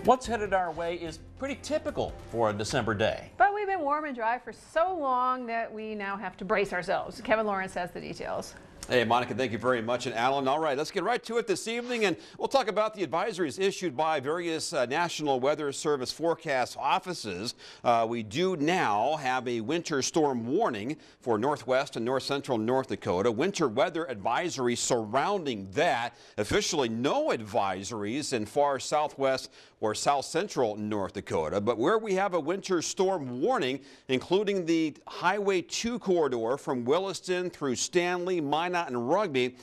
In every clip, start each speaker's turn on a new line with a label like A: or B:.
A: What's headed our way is pretty typical for a December day.
B: But we've been warm and dry for so long that we now have to brace ourselves. Kevin Lawrence has the details.
C: Hey, Monica, thank you very much. And Alan, all right, let's get right to it this evening. And we'll talk about the advisories issued by various National Weather Service forecast offices. We do now have a winter storm warning for northwest and north central North Dakota. Winter weather advisory surrounding that. Officially no advisories in far southwest or south central North Dakota. But where we have a winter storm warning, including the Highway 2 corridor from Williston through Stanley, Minot, and Rugby.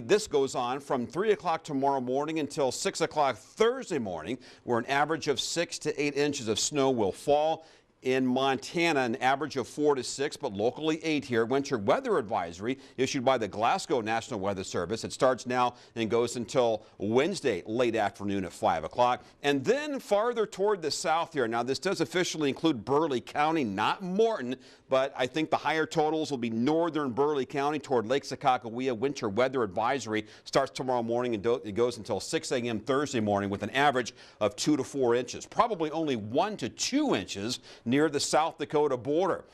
C: This goes on from 3 o'clock tomorrow morning until 6 o'clock Thursday morning, where an average of 6 to 8 inches of snow will fall. In Montana, an average of 4 to 6, but locally 8 here. Winter weather advisory issued by the Glasgow National Weather Service. It starts now and goes until Wednesday late afternoon at 5 o'clock. And then farther toward the south here. Now, this does officially include Burleigh County, not Morton, but I think the higher totals will be northern Burleigh County toward Lake Sakakawea. Winter weather advisory starts tomorrow morning and it goes until 6 a.m. Thursday morning with an average of 2 to 4 inches. Probably only 1 to 2 inches near the South Dakota border.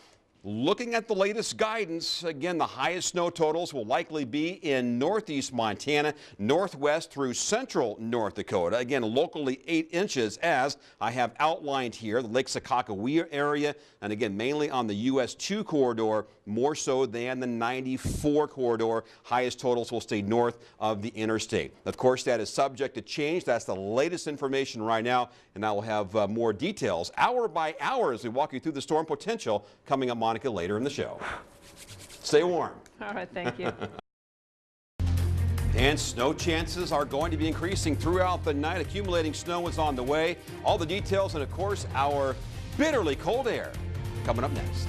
C: Looking at the latest guidance, again, the highest snow totals will likely be in northeast Montana, northwest through central North Dakota. Again, locally 8 inches, as I have outlined here, the Lake Sakakawea area, and again, mainly on the US 2 corridor, more so than the 94 corridor. Highest totals will stay north of the interstate. Of course, that is subject to change. That's the latest information right now, and I will have more details hour by hour as we walk you through the storm potential coming up, Monica, later in the show. Stay warm.
B: All right, thank you.
C: And snow chances are going to be increasing throughout the night. Accumulating snow is on the way. All the details and, of course, our bitterly cold air coming up next.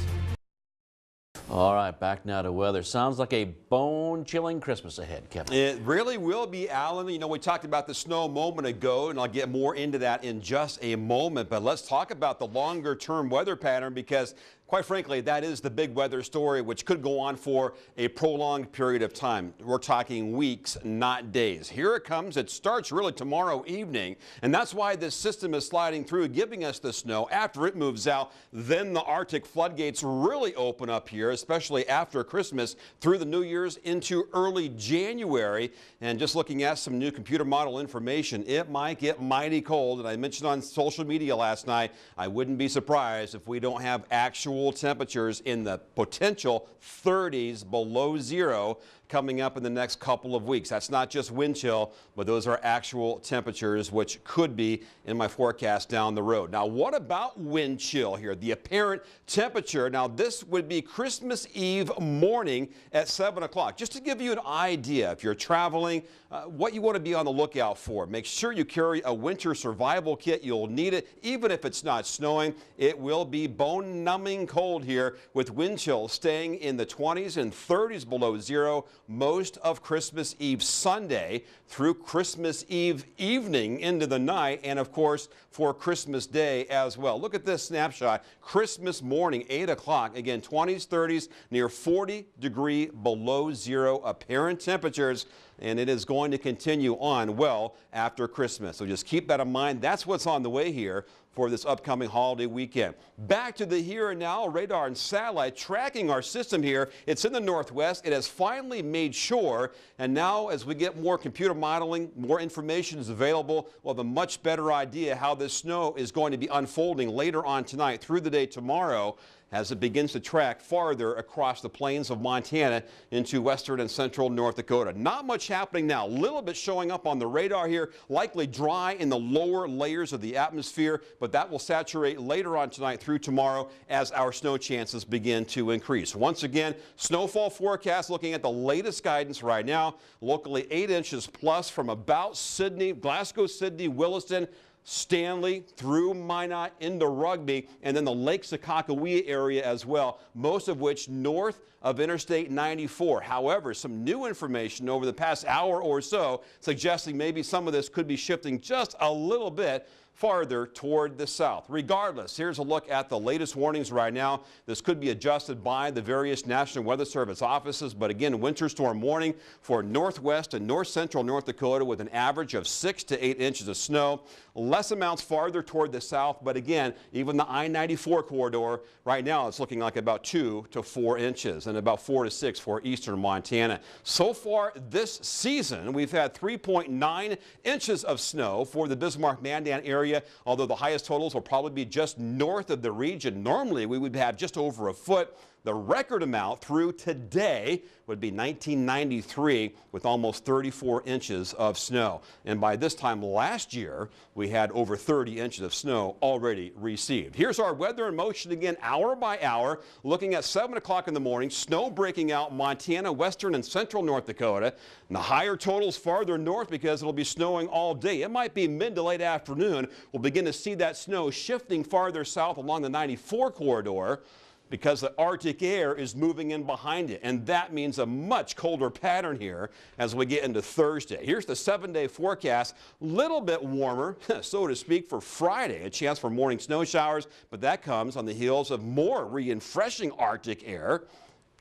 A: All right, back now to weather. Sounds like a bone-chilling Christmas ahead, Kevin.
C: It really will be, Alan. You know, we talked about the snow a moment ago, and I'll get more into that in just a moment. But let's talk about the longer-term weather pattern, because quite frankly, that is the big weather story, which could go on for a prolonged period of time. We're talking weeks, not days. Here it comes. It starts really tomorrow evening, and that's why this system is sliding through, giving us the snow. After it moves out, then the Arctic floodgates really open up here, especially after Christmas through the New Year's into early January. And just looking at some new computer model information, it might get mighty cold. And I mentioned on social media last night, I wouldn't be surprised if we don't have actual temperatures in the potential 30s below zero coming up in the next couple of weeks. That's not just wind chill, but those are actual temperatures, which could be in my forecast down the road. Now, what about wind chill here? The apparent temperature. Now, this would be Christmas Eve morning at 7 o'clock. Just to give you an idea, if you're traveling, what you want to be on the lookout for. Make sure you carry a winter survival kit. You'll need it, even if it's not snowing. It will be bone-numbing cold here with wind chill staying in the 20s and 30s below zero most of Christmas Eve Sunday through Christmas Eve evening into the night, and of course for Christmas Day as well. Look at this snapshot. Christmas morning, 8 o'clock. Again, 20s, 30s, near 40 degree below zero apparent temperatures, and it is going to continue on well after Christmas. So just keep that in mind. That's what's on the way here for this upcoming holiday weekend. Back to the here and now, radar and satellite tracking our system here. It's in the northwest. It has finally made sure, and now as we get more computer modeling, more information is available, we'll have a much better idea how this snow is going to be unfolding later on tonight through the day tomorrow, as it begins to track farther across the plains of Montana into western and central North Dakota. Not much happening now. A little bit showing up on the radar here, likely dry in the lower layers of the atmosphere, but that will saturate later on tonight through tomorrow as our snow chances begin to increase. Once again, snowfall forecast looking at the latest guidance right now. Locally 8 inches plus from about Sydney, Glasgow, Sydney, Williston, Stanley through Minot into Rugby, and then the Lake Sakakawea area as well, most of which north of Interstate 94. However, some new information over the past hour or so suggesting maybe some of this could be shifting just a little bit farther toward the south. Regardless, here's a look at the latest warnings right now. This could be adjusted by the various National Weather Service offices, but again, winter storm warning for northwest and north central North Dakota with an average of 6 to 8 inches of snow. Less amounts farther toward the south, but again, even the I-94 corridor right now it's looking like about 2 to 4 inches and about 4 to 6 for eastern Montana. So far this season, we've had 3.9 inches of snow for the Bismarck-Mandan area, although the highest totals will probably be just north of the region. Normally, we would have just over a foot. The record amount through today would be 1993 with almost 34 inches of snow. And by this time last year, we had over 30 inches of snow already received. Here's our weather in motion again, hour by hour, looking at 7 o'clock in the morning, snow breaking out Montana, western and central North Dakota. And the higher totals farther north because it'll be snowing all day. It might be mid to late afternoon. We'll begin to see that snow shifting farther south along the 94 corridor, because the Arctic air is moving in behind it, and that means a much colder pattern here as we get into Thursday. Here's the 7-day forecast, little bit warmer, so to speak, for Friday. A chance for morning snow showers, but that comes on the heels of more refreshing Arctic air,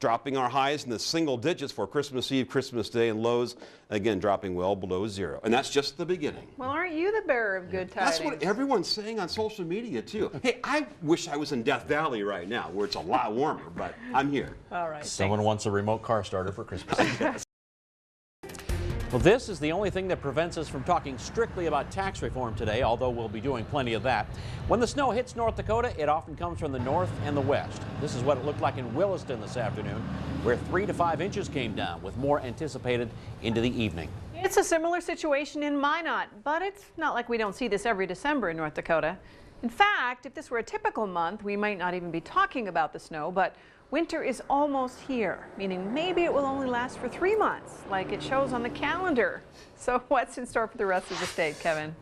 C: dropping our highs in the single digits for Christmas Eve, Christmas Day, and lows, again, dropping well below zero. And that's just the beginning.
B: Well, aren't you the bearer of good tidings?
C: That's what everyone's saying on social media, too. Hey, I wish I was in Death Valley right now, where it's a lot warmer, but I'm here.
B: All right.
A: Someone wants a remote car starter for Christmas. Well, this is the only thing that prevents us from talking strictly about tax reform today, although we'll be doing plenty of that. When the snow hits North Dakota, it often comes from the north and the west. This is what it looked like in Williston this afternoon, where 3 to 5 inches came down, with more anticipated into the evening.
B: It's a similar situation in Minot, but it's not like we don't see this every December in North Dakota. In fact, if this were a typical month, we might not even be talking about the snow, but winter is almost here, meaning maybe it will only last for 3 months, like it shows on the calendar. So what's in store for the rest of the state, Kevin?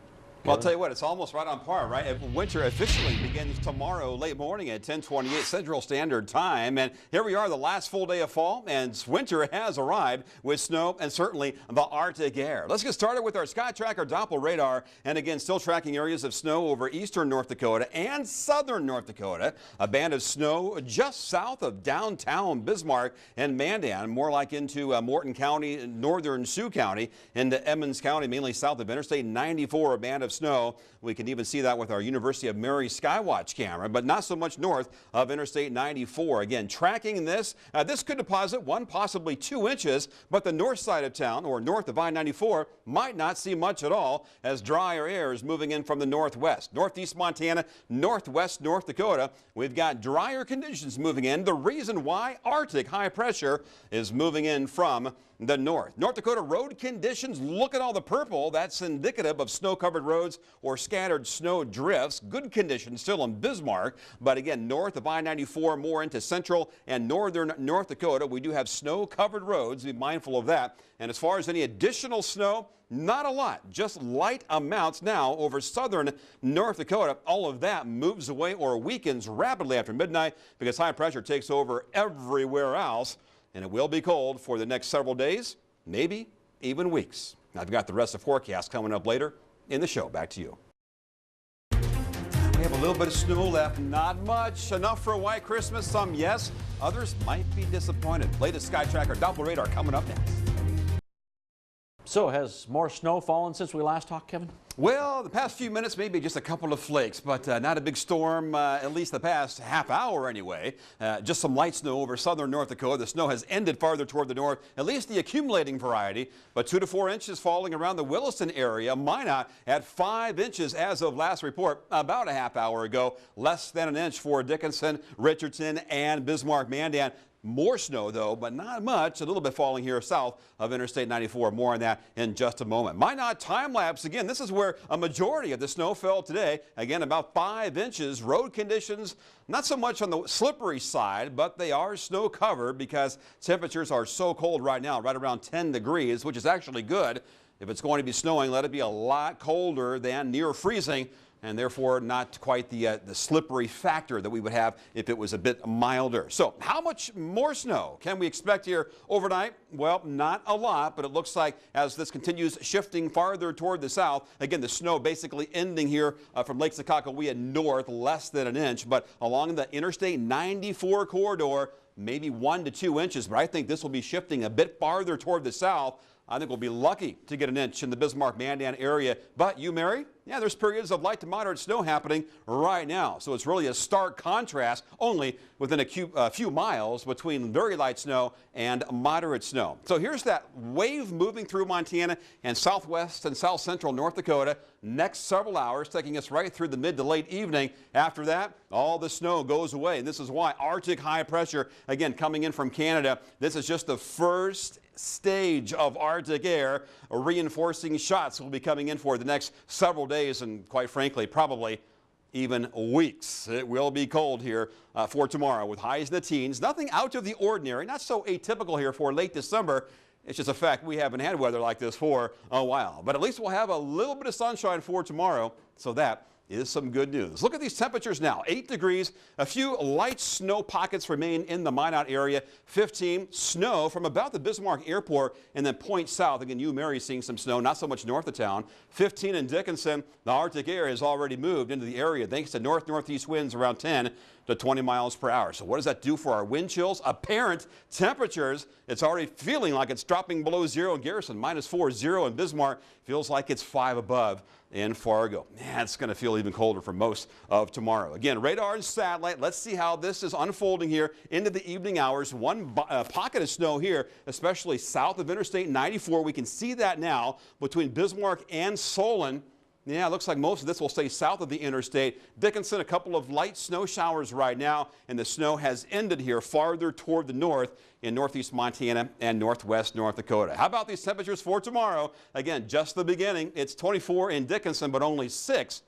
C: Well, I'll tell you what, it's almost right on par, right? Winter officially begins tomorrow late morning at 10:28 Central Standard Time. And here we are, the last full day of fall, and winter has arrived with snow and certainly the Arctic air. Let's get started with our Sky Tracker Doppler radar. And again, still tracking areas of snow over eastern North Dakota and southern North Dakota. A band of snow just south of downtown Bismarck and Mandan, more like into Morton County, northern Sioux County, into Emmons County, mainly south of Interstate 94, a band of snow. We can even see that with our University of Mary Skywatch camera, but not so much north of Interstate 94. Again, tracking this, this could deposit 1, possibly 2 inches, but the north side of town, or north of I-94, might not see much at all as drier air is moving in from the northwest. Northeast Montana, northwest North Dakota, we've got drier conditions moving in. The reason why Arctic high pressure is moving in from the north. North Dakota road conditions, look at all the purple. That's indicative of snow-covered roads or scattered snow drifts. Good conditions still in Bismarck, but again, north of I-94, more into central and northern North Dakota, we do have snow-covered roads. Be mindful of that. And as far as any additional snow, not a lot, just light amounts now over southern North Dakota. All of that moves away or weakens rapidly after midnight because high pressure takes over everywhere else. And it will be cold for the next several days, maybe even weeks. I've got the rest of the forecast coming up later in the show. Back to you. We have a little bit of snow left, not much. Enough for a white Christmas. Some yes, others might be disappointed. Latest Sky Tracker Doppler radar coming up next.
A: So has more snow fallen since we last talked, Kevin?
C: Well, the past few minutes, maybe just a couple of flakes, but not a big storm, at least the past half hour anyway. Just some light snow over southern North Dakota. The snow has ended farther toward the north, at least the accumulating variety, but 2 to 4 inches falling around the Williston area. Minot at 5 inches as of last report about a half hour ago. Less than an inch for Dickinson, Richardson, and Bismarck-Mandan. More snow, though, but not much. A little bit falling here south of Interstate 94. More on that in just a moment. Minot time lapse. Again, this is where a majority of the snow fell today. Again, about 5 inches. Road conditions, not so much on the slippery side, but they are snow covered because temperatures are so cold right now, right around 10 degrees, which is actually good. If it's going to be snowing, let it be a lot colder than near freezing. and therefore not quite the slippery factor that we would have if it was a bit milder. So how much more snow can we expect here overnight? Well, not a lot, but it looks like as this continues shifting farther toward the south, again, the snow basically ending here from Lake Sakakawea north, less than an inch, but along the Interstate 94 corridor, maybe 1 to 2 inches, but I think this will be shifting a bit farther toward the south. I think we'll be lucky to get an inch in the Bismarck-Mandan area. But you, Mary? Yeah, there's periods of light to moderate snow happening right now. So it's really a stark contrast, only within a few miles between very light snow and moderate snow. So here's that wave moving through Montana and southwest and south central North Dakota. Next several hours, taking us right through the mid to late evening. After that, all the snow goes away. And this is why Arctic high pressure, again, coming in from Canada. This is just the first stage of Arctic air. Reinforcing shots will be coming in for the next several days and, quite frankly, probably even weeks. It will be cold here for tomorrow with highs in the teens. Nothing out of the ordinary, not so atypical here for late December. It's just a fact we haven't had weather like this for a while. But at least we'll have a little bit of sunshine for tomorrow, so that is some good news. Look at these temperatures now. 8 degrees. A few light snow pockets remain in the Minot area. 15. Snow from about the Bismarck Airport and then point south. Again, you, Mary, seeing some snow, not so much north of town. 15 in Dickinson. The Arctic air has already moved into the area thanks to north-northeast winds around 10 to 20 miles per hour. So what does that do for our wind chills? Apparent temperatures. It's already feeling like it's dropping below zero in Garrison. -4, 0 in Bismarck. Feels like it's 5 above in Fargo. Man, it's going to feel even colder for most of tomorrow. Again, radar and satellite. Let's see how this is unfolding here into the evening hours. One pocket of snow here, especially south of Interstate 94. We can see that now between Bismarck and Solon. Yeah, it looks like most of this will stay south of the interstate. Dickinson, a couple of light snow showers right now, and the snow has ended here farther toward the north in northeast Montana and northwest North Dakota. How about these temperatures for tomorrow? Again, just the beginning. It's 24 in Dickinson, but only 6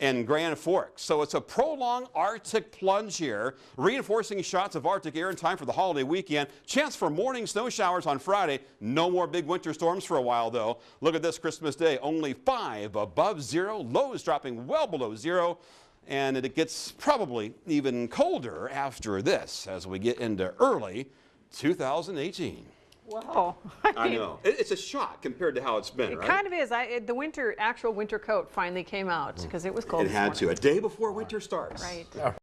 C: in Grand Forks. So it's a prolonged Arctic plunge here, reinforcing shots of Arctic air in time for the holiday weekend. Chance for morning snow showers on Friday. No more big winter storms for a while, though. Look at this Christmas Day. Only 5 above zero. Lows dropping well below zero. And it gets probably even colder after this as we get into early 2018.
B: Whoa.
C: I know. It's a shock compared to how it's been, right?
B: It kind of is. The actual winter coat finally came out because it was cold
C: It had to. A day before winter starts.
B: Right.